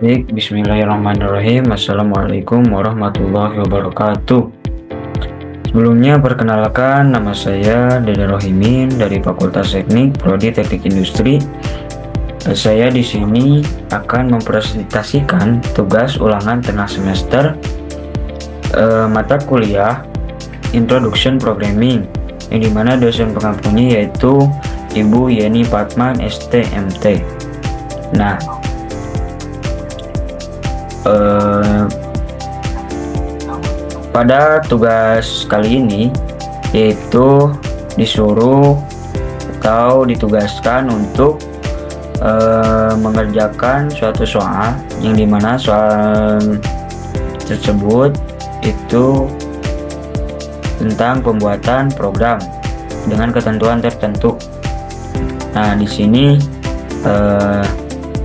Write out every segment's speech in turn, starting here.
Baik, bismillahirrahmanirrahim. Assalamualaikum warahmatullahi wabarakatuh. Sebelumnya perkenalkan, nama saya Dede Rohimin dari Fakultas Teknik Prodi Teknik Industri. Saya di sini akan mempresentasikan tugas ulangan tengah semester mata kuliah Introduction Programming, yang dimana dosen pengampunya yaitu Ibu Yeni Fatman STMT. Nah, pada tugas kali ini yaitu disuruh atau ditugaskan untuk mengerjakan suatu soal, yang dimana soal tersebut itu tentang pembuatan program dengan ketentuan tertentu. Nah, di sini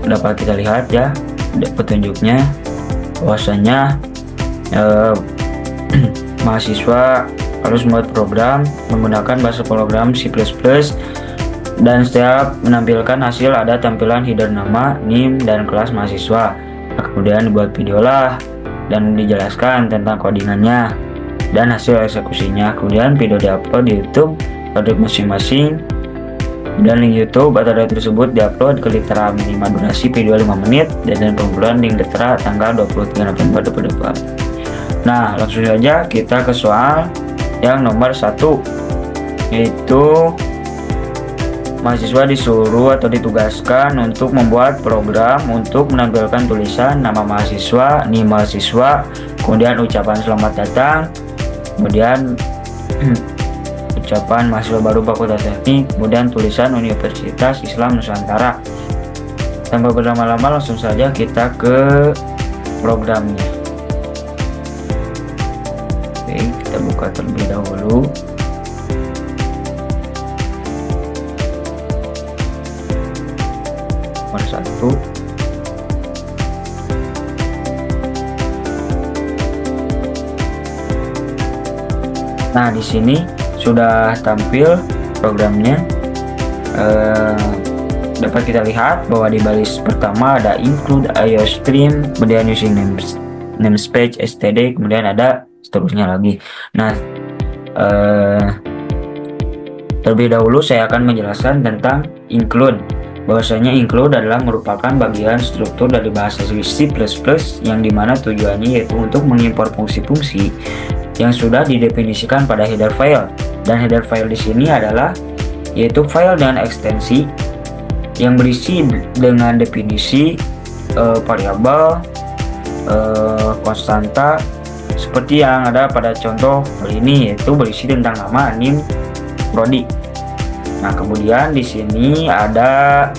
dapat kita lihat ya petunjuknya, bahwasanya mahasiswa harus membuat program menggunakan bahasa program C++, dan setiap menampilkan hasil ada tampilan header nama, NIM, dan kelas mahasiswa. Nah, kemudian dibuat video lah dan dijelaskan tentang codingannya dan hasil eksekusinya. Kemudian video diupload di YouTube pada masing-masing, dan link YouTube atau data tersebut diupload ke Litera minimal durasi video 5 menit dan pengumpulan link Litera tanggal 23 November 2024. Nah, langsung saja kita ke soal yang nomor 1, yaitu mahasiswa disuruh atau ditugaskan untuk membuat program untuk menampilkan tulisan nama mahasiswa, NIM mahasiswa, kemudian ucapan selamat datang, kemudian ucapan mahasiswa baru Fakultas Teknik, kemudian tulisan Universitas Islam Nusantara. Tanpa berlama-lama langsung saja kita ke programnya. Oke, kita buka terlebih dahulu. Nomor 1. Nah, di sini sudah tampil programnya. Dapat kita lihat bahwa di baris pertama ada include IO stream, kemudian using namespace std, kemudian ada seterusnya lagi. Nah, terlebih dahulu saya akan menjelaskan tentang include. Bahwasanya include adalah merupakan bagian struktur dari bahasa C++, yang dimana tujuannya yaitu untuk mengimpor fungsi-fungsi yang sudah didefinisikan pada header file. Dan header file di sini adalah yaitu file dengan ekstensi yang berisi dengan definisi variabel, konstanta, seperti yang ada pada contoh kali ini, yaitu berisi tentang nama, NIM, prodi. Nah, kemudian di sini ada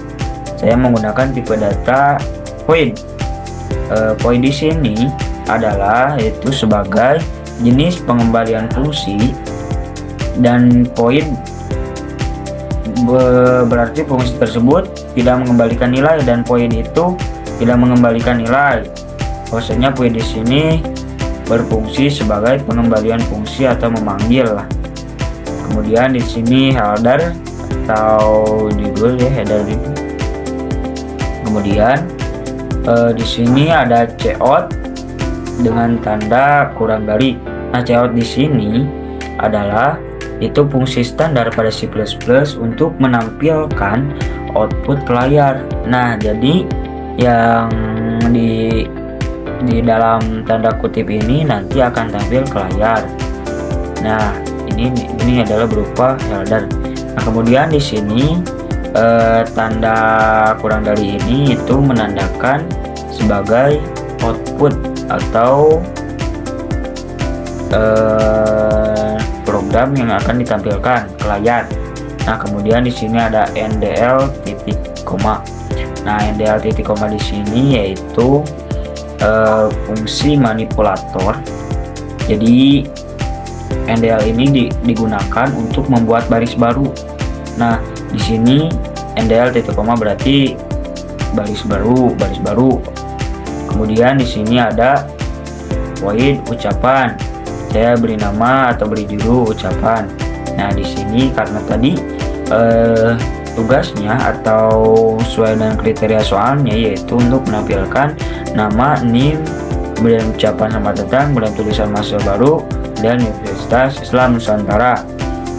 saya menggunakan tipe data void. Void di sini adalah yaitu sebagai jenis pengembalian fungsi, dan void berarti fungsi tersebut tidak mengembalikan nilai, dan void itu tidak mengembalikan nilai. Maksudnya void di sini berfungsi sebagai pengembalian fungsi atau memanggil lah. Kemudian di sini header atau judul ya, header itu. Kemudian di sini ada cout dengan tanda kurang dari. Nah, cout di sini adalah itu fungsi standar pada C++ untuk menampilkan output ke layar. Nah, jadi yang di dalam tanda kutip ini nanti akan tampil ke layar. Nah, ini adalah berupa header. Nah, kemudian di sini tanda kurang dari ini itu menandakan sebagai output atau program yang akan ditampilkan ke layar. Nah, kemudian di sini ada NDL titik koma. Nah, NDL titik koma di sini yaitu fungsi manipulator. Jadi NDL ini digunakan untuk membuat baris baru. Nah, di sini NDL titik koma berarti baris baru. Kemudian di sini ada void ucapan. Saya beri nama atau beri judul ucapan. Nah, di sini karena tadi tugasnya atau sesuai dengan kriteria soalnya yaitu untuk menampilkan nama, NIM, kemudian ucapan selamat datang, kemudian tulisan mahasiswa baru, dan Universitas Islam Nusantara.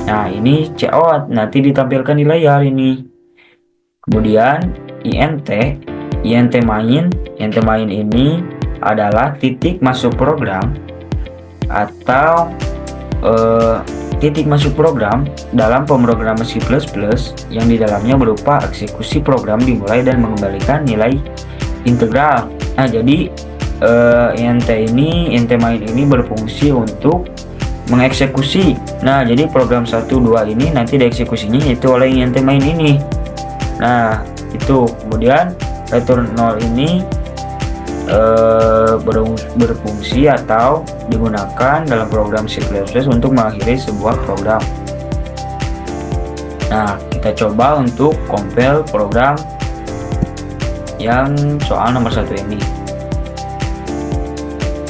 Nah, ini COT nanti ditampilkan di layar ini. Kemudian INT main ini adalah titik masuk program atau titik masuk program dalam pemrograman C++ yang di dalamnya berupa eksekusi program dimulai dan mengembalikan nilai integral. Nah, jadi INT main ini berfungsi untuk mengeksekusi. Nah, jadi program 1, 2 ini nanti dieksekusinya itu oleh INT main ini. Nah, itu. Kemudian return 0 ini berfungsi atau digunakan dalam program C++ untuk mengakhiri sebuah program. Nah, kita coba untuk compile program yang soal nomor 1 ini.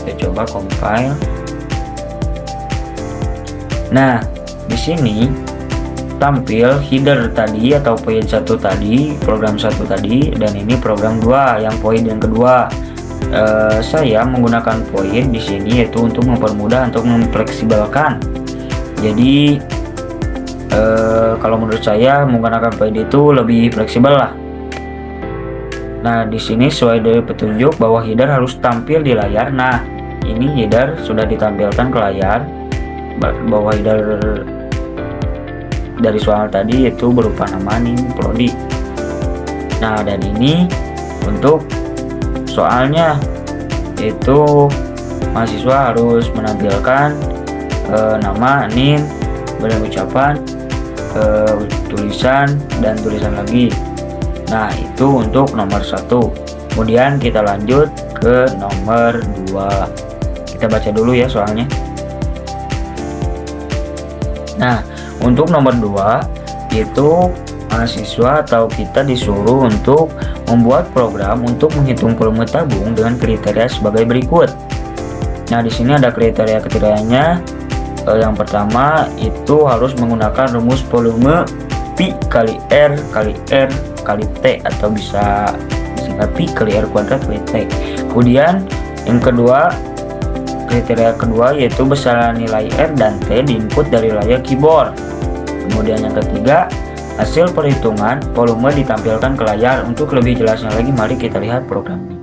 Kita coba compile. Nah, di sini tampil header tadi atau poin 1 tadi, program 1 tadi, dan ini program 2 yang poin yang kedua. Saya menggunakan poin di sini yaitu untuk mempermudah, untuk memfleksibelkan. Jadi kalau menurut saya menggunakan poin itu lebih fleksibel lah. Nah, di sini sesuai dari petunjuk bahwa header harus tampil di layar. Nah, ini header sudah ditampilkan ke layar. Bahwa header dari soal tadi itu berupa nama, NIM, prodi. Nah, dan ini untuk soalnya yaitu mahasiswa harus menampilkan nama, NIM, kemudian ucapan, tulisan, dan tulisan lagi. Nah, itu untuk nomor 1. Kemudian kita lanjut ke nomor 2. Kita baca dulu ya soalnya. Nah, untuk nomor 2 itu mahasiswa atau kita disuruh untuk membuat program untuk menghitung volume tabung dengan kriteria sebagai berikut. Nah, di sini ada kriterianya. Yang pertama itu harus menggunakan rumus volume Pi kali R kali R kali T, atau bisa disingkat Pi kali R kuadrat kali T. Kemudian yang kedua, kriteria kedua yaitu besaran nilai R dan T di input dari layar keyboard. Kemudian yang ketiga, hasil perhitungan volume ditampilkan ke layar. Untuk lebih jelasnya lagi, mari kita lihat programnya.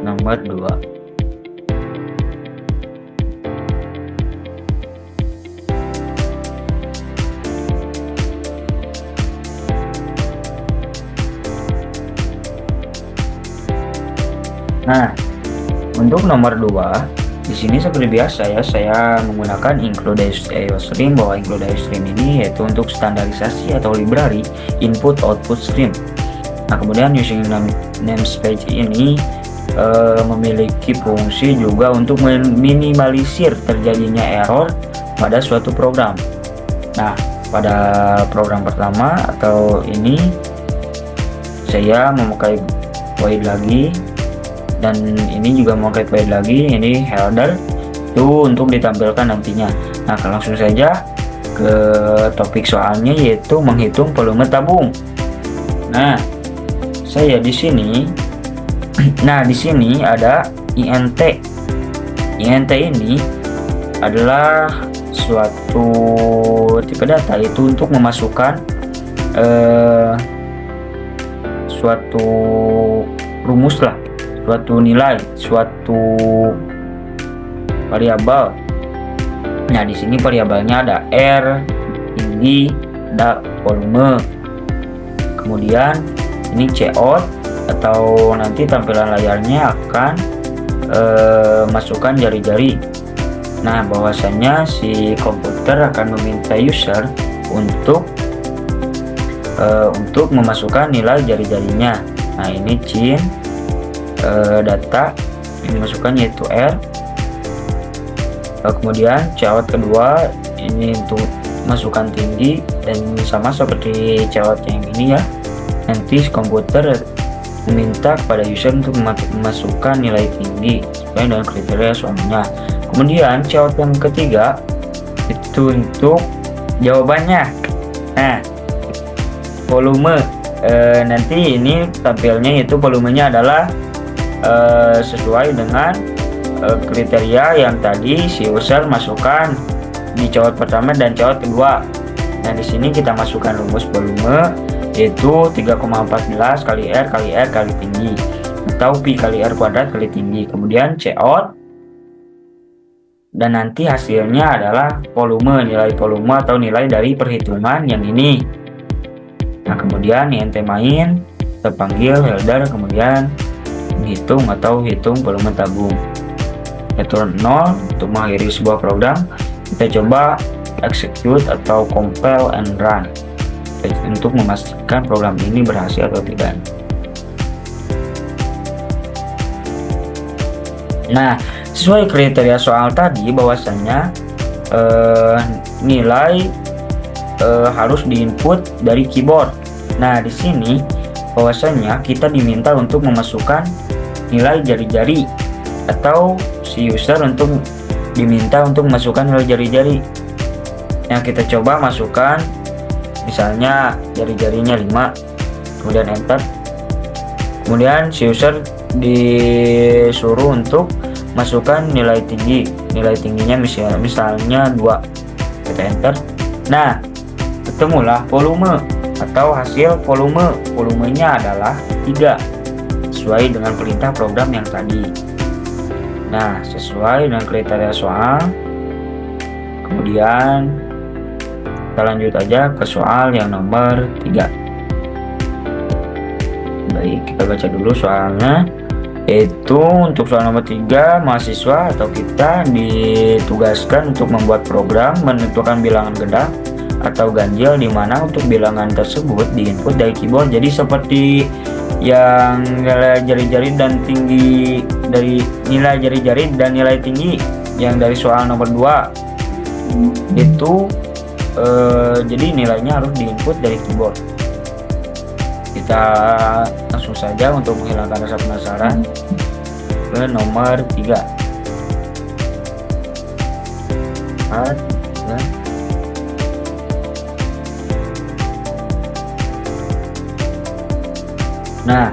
Nomor 2. Nah, untuk nomor 2, di sini seperti biasa ya, saya menggunakan include IOStream. Bahwa include IOStream ini yaitu untuk standarisasi atau library input output stream. Nah, kemudian using namespace ini memiliki fungsi juga untuk meminimalisir terjadinya error pada suatu program. Nah, pada program pertama atau ini saya memakai void lagi, dan ini juga memakai void lagi. Ini header itu untuk ditampilkan nantinya. Nah, langsung saja ke topik soalnya, yaitu menghitung volume tabung. Nah, saya di sini di sini ada INT. INT ini adalah suatu tipe data, itu untuk memasukkan suatu rumus lah, suatu nilai, suatu variabel. Nah, di sini variabelnya ada R, tinggi, ada volume. Kemudian ini COUT, atau nanti tampilan layarnya akan masukkan jari-jari. Nah, bahwasanya si komputer akan meminta user untuk memasukkan nilai jari-jarinya. Nah, ini cin data yang dimasukkan yaitu R. Kemudian COUT kedua ini untuk masukkan tinggi, dan sama seperti COUT yang ini ya. Nanti komputer meminta kepada user untuk memasukkan nilai tinggi sesuai dengan kriteria soalnya. Kemudian COUT yang ketiga itu untuk jawabannya. Nah, volume nanti ini tampilnya itu volumenya adalah sesuai dengan kriteria yang tadi si user masukkan di cawat pertama dan cawat kedua. Nah, di sini kita masukkan rumus volume yaitu 3,14 kali R kali tinggi atau pi kali R kuadrat kali tinggi. Kemudian Cout dan nanti hasilnya adalah volume, nilai volume atau nilai dari perhitungan yang ini. Nah, kemudian int main terpanggil header, kemudian menghitung atau hitung volume tabung. Return 0 untuk mengakhiri sebuah program. Kita coba execute atau compile and run untuk memastikan program ini berhasil atau tidak. Nah, sesuai kriteria soal tadi bahwasanya nilai harus diinput dari keyboard. Nah, di sini bahwasanya kita diminta untuk memasukkan nilai jari-jari atau si user untuk diminta untuk memasukkan nilai jari-jari. Yang kita coba masukkan misalnya jari-jarinya 5, kemudian enter. Kemudian si user disuruh untuk masukkan nilai tinggi. Nilai tingginya misalnya 2. Kita enter. Nah, ketemulah volume atau hasil volume. Volumenya adalah 3 sesuai dengan perintah program yang tadi. Nah, sesuai dengan kriteria soal. Kemudian kita lanjut aja ke soal yang nomor 3. Baik, kita baca dulu soalnya. Yaitu untuk soal nomor 3, mahasiswa atau kita ditugaskan untuk membuat program menentukan bilangan genap atau ganjil, di mana untuk bilangan tersebut diinput dari keyboard. Jadi seperti yang nilai jari-jari dan tinggi dari nilai jari-jari dan nilai tinggi yang dari soal nomor 2 itu jadi nilainya harus diinput dari keyboard. Kita langsung saja untuk menghilangkan rasa penasaran ke nomor 3. Nah,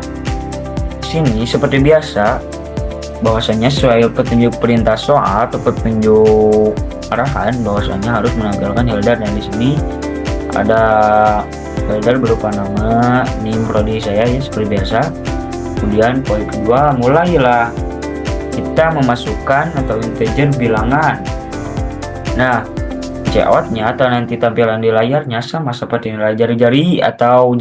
sini seperti biasa bahwasanya sesuai petunjuk perintah soal atau petunjuk arahan bahwasanya harus menampilkan header, dan di sini ada header berupa nama, NIM prodi saya ya seperti biasa. Kemudian poin kedua, mulailah kita memasukkan atau integer bilangan. Nah, Cout-nya atau nanti tampilan di layarnya sama seperti nilai jari-jari atau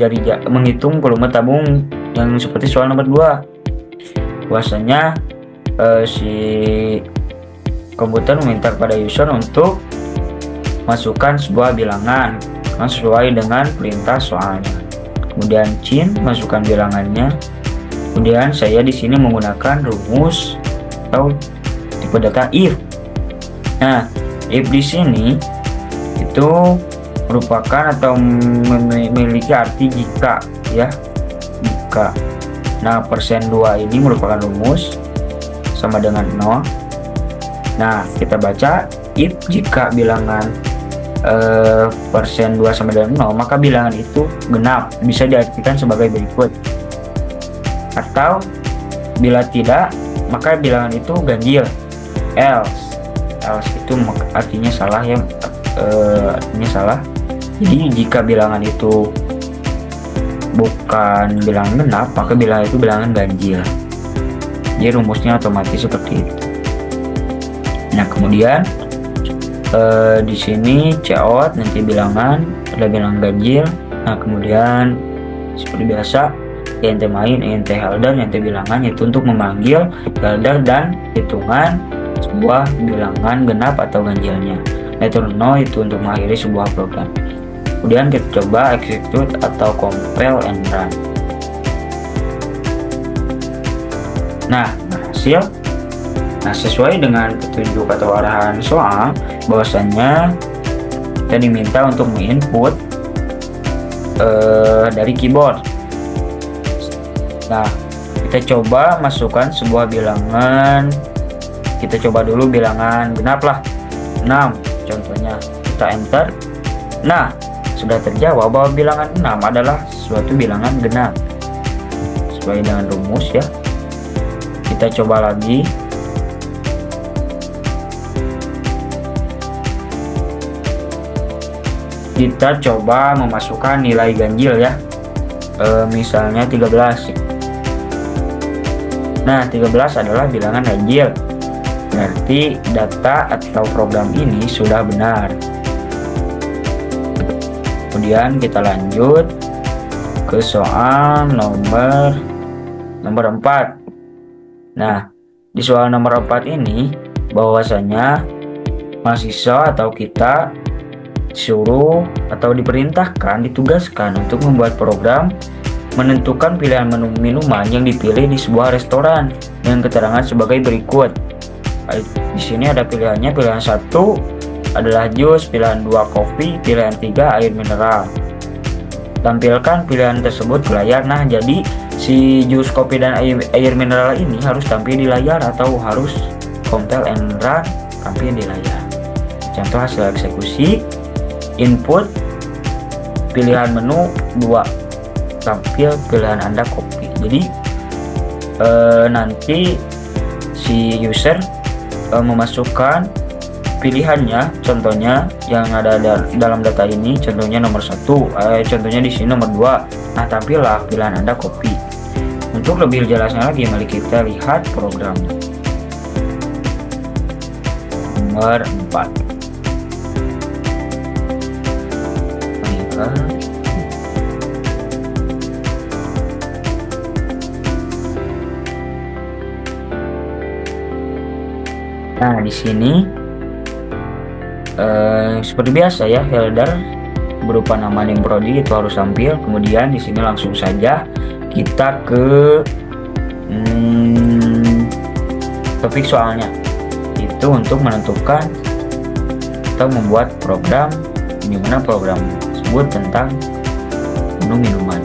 menghitung volume tabung yang seperti soal nomor 2. Bahwasanya si komputer meminta kepada user untuk masukkan sebuah bilangan sesuai dengan perintah soalnya. Kemudian Cin masukkan bilangannya. Kemudian saya di sini menggunakan rumus atau tipe data if. Nah, if di sini itu merupakan atau memiliki arti jika ya, jika. Nah, persen 2 ini merupakan rumus sama dengan 0. Nah, kita baca if jika bilangan persen 2 sama dengan 0, maka bilangan itu genap. Bisa diartikan sebagai berikut. Atau bila tidak, maka bilangan itu ganjil. Else itu artinya salah ya, artinya salah. Jadi jika bilangan itu bukan bilangan genap, maka bilangan itu bilangan ganjil. Jadi rumusnya otomatis seperti itu. Nah, kemudian di sini Cout nanti bilangan, ada bilangan ganjil. Nah, kemudian seperti biasa int main, int header, int bilangan itu untuk memanggil header dan hitungan sebuah bilangan genap atau ganjilnya. Return 0 itu untuk mengakhiri sebuah program. Kemudian kita coba execute atau compile and run. Nah, hasil. Nah, sesuai dengan petunjuk atau arahan soal bahwasanya kita diminta untuk menginput dari keyboard. Nah, kita coba masukkan sebuah bilangan. Kita coba dulu bilangan genap lah, 6 contohnya. Kita enter. Nah, sudah terjawab bahwa bilangan 6 adalah suatu bilangan genap sesuai dengan rumus ya. Kita coba lagi. Kita coba memasukkan nilai ganjil ya. Misalnya 13. Nah, 13 adalah bilangan ganjil. Berarti data atau program ini sudah benar. Kemudian kita lanjut ke soal nomor 4. Nah, di soal nomor 4 ini bahwasanya mahasiswa atau kita disuruh atau diperintahkan, ditugaskan untuk membuat program menentukan pilihan menu minuman yang dipilih di sebuah restoran dengan keterangan sebagai berikut. Di sini ada pilihannya. Pilihan 1 adalah jus, pilihan 2 kopi, pilihan 3 air mineral. Tampilkan pilihan tersebut ke layar. Nah, jadi si jus, kopi, dan air mineral ini harus tampil di layar atau harus compile and run tampil di layar. Contoh hasil eksekusi. Input pilihan menu 2, tampil pilihan Anda kopi. Jadi nanti si user memasukkan pilihannya, contohnya yang ada dalam data ini, contohnya nomor 1, contohnya di sini nomor 2. Nah, tampillah pilihan Anda kopi. Untuk lebih jelasnya lagi, mari kita lihat programnya. Nomor 4. Nah, di sini seperti biasa ya, header berupa nama name prodi itu harus tampil. Kemudian di sini langsung saja kita ke topik soalnya. Itu untuk menentukan atau membuat program, di mana program tersebut tentang menu minuman.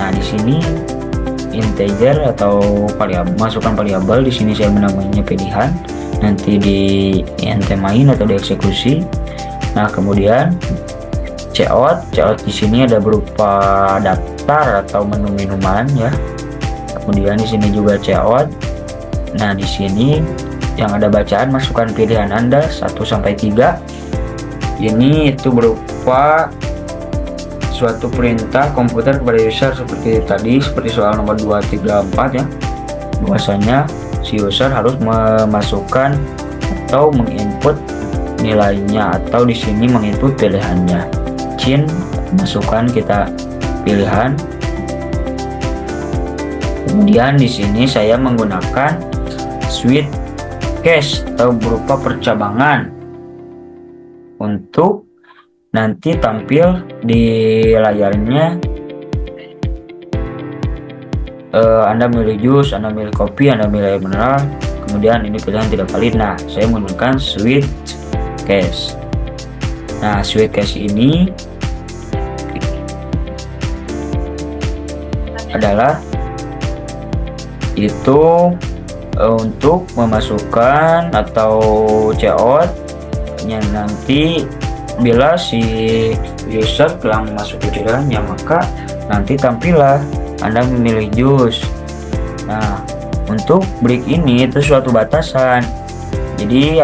Nah, di sini integer atau masukkan variabel. Di sini saya menamainya pilihan. Nanti di int main atau dieksekusi. Nah, kemudian cout di sini ada berupa daftar atau menu minuman ya. Kemudian di sini juga cout. Nah, di sini yang ada bacaan, masukkan pilihan Anda 1 sampai 3. Ini itu berupa suatu perintah komputer kepada user seperti tadi, seperti soal nomor 2, 3, 4 ya. Bahwasanya si user harus memasukkan atau menginput nilainya, atau di sini menginput pilihannya. Masukkan kita pilihan. Kemudian di sini saya menggunakan switch case atau berupa percabangan untuk nanti tampil di layarnya. Anda milih jus, Anda milih kopi, Anda milih air mineral, kemudian ini pilihan tidak valid. Nah, saya menggunakan switch case. Nah, switch case ini adalah itu untuk memasukkan atau cout yang nanti bila si user telah memasuki pilihannya, maka nanti tampillah Anda memilih jus. Nah, untuk break ini itu suatu batasan. Jadi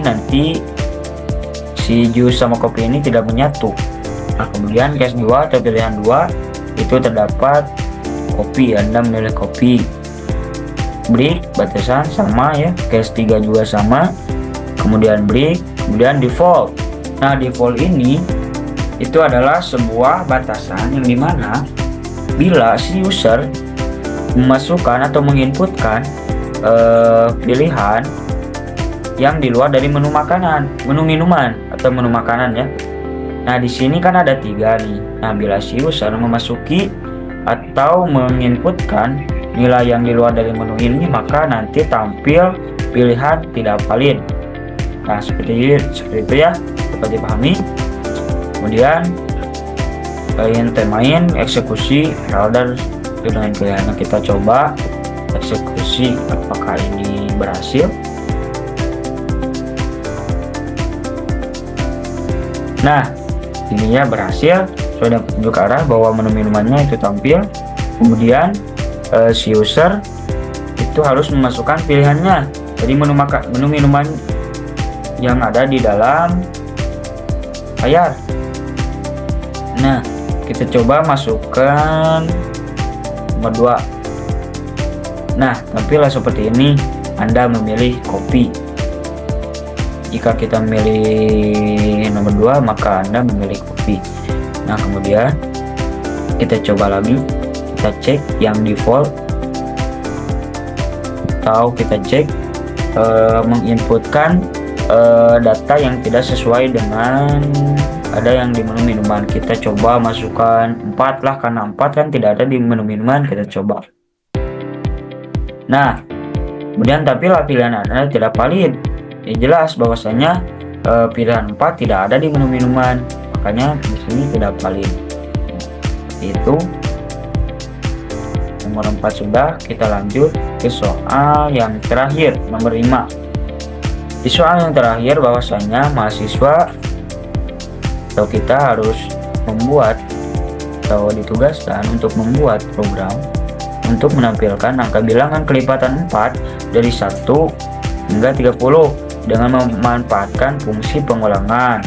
nanti si jus sama kopi ini tidak menyatu. Nah, kemudian case 2 atau pilihan 2 itu terdapat kopi, Anda memilih kopi. Break batasan sama ya, case 3 juga sama. Kemudian break, kemudian default. Nah, default ini itu adalah sebuah batasan yang dimana bila si user memasukkan atau menginputkan pilihan yang di luar dari menu minuman atau menu makanan ya. Nah, di sini kan ada 3 nih. Nah, bila si user memasuki atau menginputkan nilai yang di luar dari menu ini, maka nanti tampil pilihan tidak valid. Nah, seperti itu ya, dapat dipahami. Kemudian int main eksekusi header itu dengan pilihannya. Kita coba eksekusi apakah ini berhasil. Nah, di Ininya berhasil, sudah petunjuk arah bahwa menu minumannya itu tampil. Kemudian si user itu harus memasukkan pilihannya. Jadi menu minuman yang ada di dalam layar. Nah, kita coba masukkan nomor 2. Nah, tampillah seperti ini. Anda memilih kopi. Jika kita memilih nomor 2, maka Anda memilih kopi. Nah, kemudian kita coba lagi. Kita cek yang default, atau kita cek menginputkan data yang tidak sesuai dengan ada yang di menu minuman. Kita coba masukkan 4 lah, karena 4 kan tidak ada di menu minuman. Kita coba. Nah, kemudian tampillah pilihan Anda tidak valid. Ya, jelas bahwasanya pilihan 4 tidak ada di menu minuman, makanya di sini tidak valid. Itu nomor 4 sudah. Kita lanjut ke soal yang terakhir, nomor 5. Di soal yang terakhir bahwasanya mahasiswa atau kita harus membuat atau ditugaskan untuk membuat program untuk menampilkan angka bilangan kelipatan 4 dari 1 hingga 30 dengan memanfaatkan fungsi pengulangan.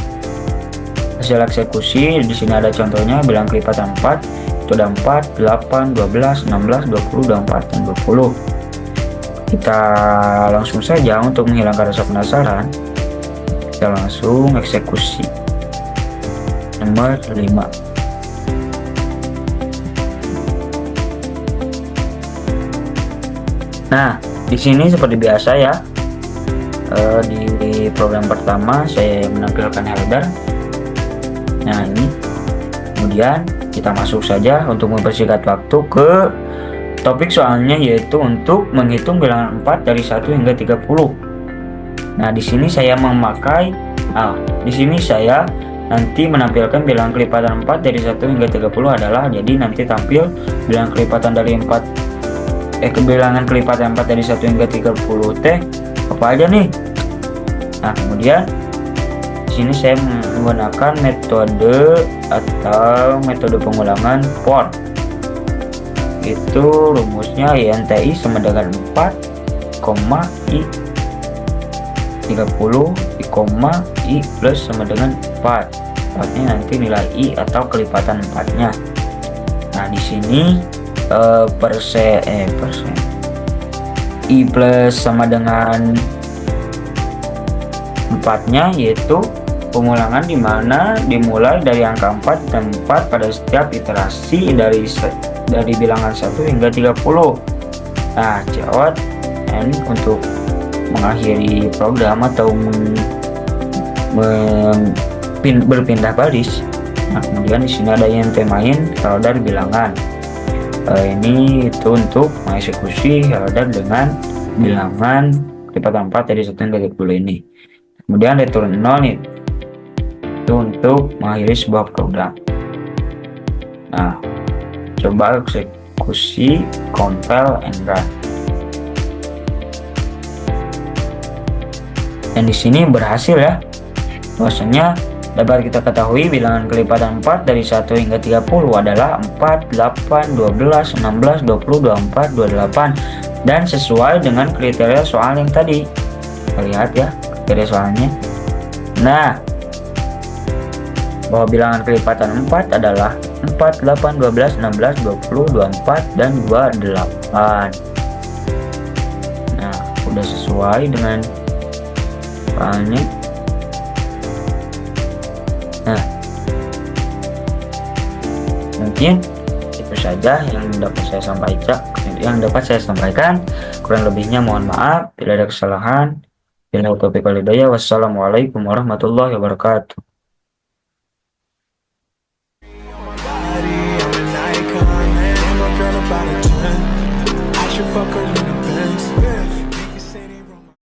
Hasil eksekusi di sini ada contohnya. Bilangan kelipatan 4 itu ada 4, 8, 12, 16, 20, 24, dan 20. Kita langsung saja untuk menghilangkan rasa penasaran. Kita langsung eksekusi. Nomor 5. Nah, di sini seperti biasa ya. Di program pertama saya menampilkan header. Nah, ini. Kemudian kita masuk saja untuk mempersingkat waktu ke topik soalnya, yaitu untuk menghitung bilangan 4 dari 1 hingga 30. Nah, di sini saya memakai di sini saya nanti menampilkan bilangan kelipatan 4 dari 1 hingga 30 adalah, jadi nanti tampil bilangan kelipatan dari 4 bilangan kelipatan 4 dari 1 hingga 30 teh apa aja nih. Nah, kemudian di sini saya menggunakan metode atau metode pengulangan for. Itu rumusnya INTI sama dengan 4, I 30, I plus sama dengan 4. Artinya nanti nilai I atau kelipatan 4-nya. Nah, di sini persen I plus sama dengan 4-nya, yaitu pengulangan dimana dimulai dari angka 4 dan 4 pada setiap iterasi dari bilangan 1 hingga 30. Nah, jawab N untuk mengakhiri program atau berpindah baris. Nah, kemudian di sini ada yang main header bilangan. Ini itu untuk mengeksekusi header dengan bilangan kelipatan 4 dari 1 hingga 30 ini. Kemudian return 0 nih, itu untuk mengakhiri sebuah program. Nah, coba eksekusi, compile and run. Dan di sini berhasil ya. Bahwasanya dapat kita ketahui bilangan kelipatan 4 dari 1 hingga 30 adalah 4, 8, 12, 16, 20, 24, 28, dan sesuai dengan kriteria soal yang tadi. Kita lihat ya kriteria soalnya. Nah, bahwa bilangan kelipatan 4 adalah 4, 8, 12, 16, 20, 24, dan 28. Nah, udah sesuai dengan soalnya. Nah, mungkin itu saja yang dapat saya sampaikan. Kurang lebihnya mohon maaf bila ada kesalahan. Wassalamualaikum warahmatullahi wabarakatuh.